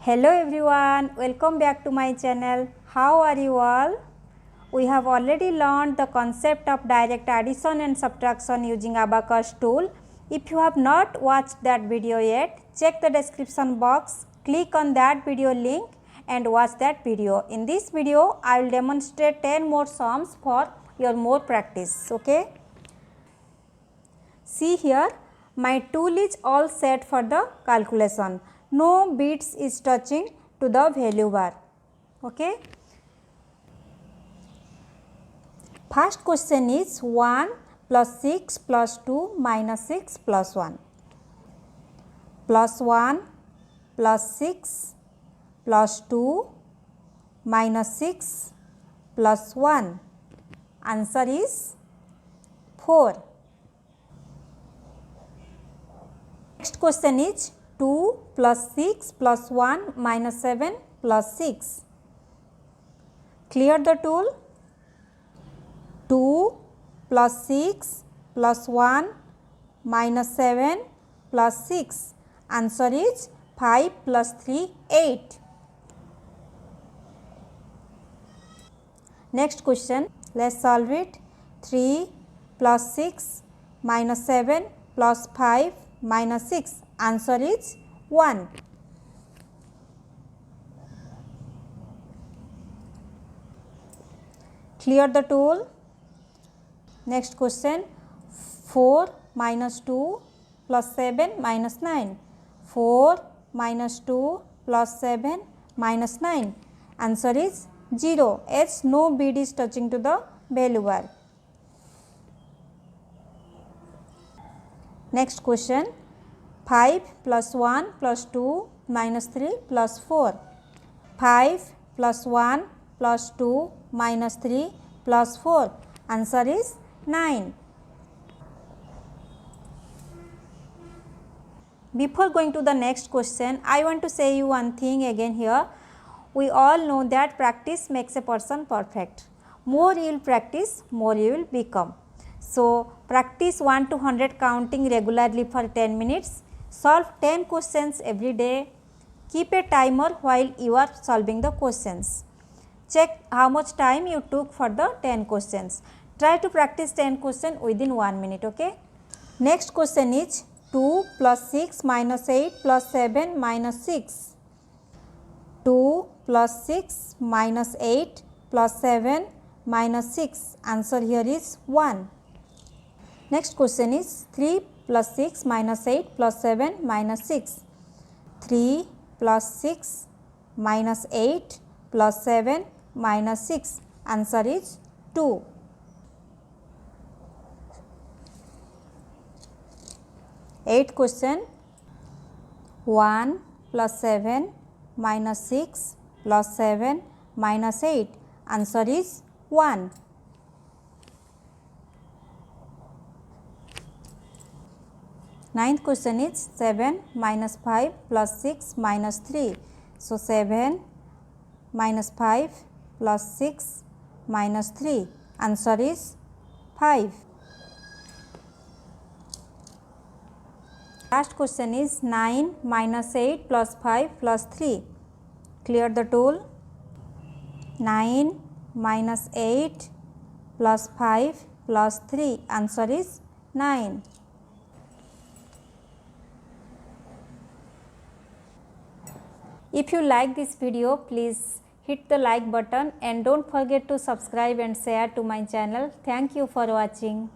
Hello everyone, welcome back to my channel. How are you all? We have already learned the concept of direct addition and subtraction using abacus tool. If you have not watched that video yet, check the description box, click on that video link and watch that video. In this video, I will demonstrate 10 more sums for your more practice. Okay. See here, my tool is all set for the calculation. No bits is touching to the value bar. Okay. First question is 1 plus 6 plus 2 minus 6 plus 1. Plus 1 plus 6 plus 2 minus 6 plus 1. Answer is 4. Next question is 2 plus 6 plus 1 minus 7 plus 6. Clear the tool. 2 plus 6 plus 1 minus 7 plus 6. Answer is 5 plus 3, 8. Next question, let's solve it. 3 plus 6 minus 7 plus 5 minus 6. Answer is 1. Clear the tool. Next question, 4 minus 2 plus 7 minus 9. 4 minus 2 plus 7 minus 9. Answer is 0 as no bit is touching to the value bar. Next question, 5 plus 1 plus 2 minus 3 plus 4. 5 plus 1 plus 2 minus 3 plus 4. Answer is 9. Before going to the next question, I want to say you one thing again here. We all know that practice makes a person perfect. More you will practice, more you will become. So, practice 1 to 100 counting regularly for 10 minutes. Solve 10 questions every day. Keep a timer while you are solving the questions. Check how much time you took for the 10 questions. Try to practice 10 questions within 1 minute. Okay. Next question is 2 plus 6 minus 8 plus 7 minus 6. 2 plus 6 minus 8 plus 7 minus 6. Answer here is 1. Next question is 3 plus 6 minus 8 plus 7 minus 6. 3 plus 6 minus 8 plus 7 minus 6. Answer is 2. Eighth question, 1 plus 7 minus 6 plus 7 minus 8. Answer is 1. Ninth question is 7 minus 5 plus 6 minus 3. So, 7 minus 5 plus 6 minus 3. Answer is 5. Last question is 9 minus 8 plus 5 plus 3. Clear the tool. 9 minus 8 plus 5 plus 3. Answer is 9. If you like this video, please hit the like button and don't forget to subscribe and share to my channel. Thank you for watching.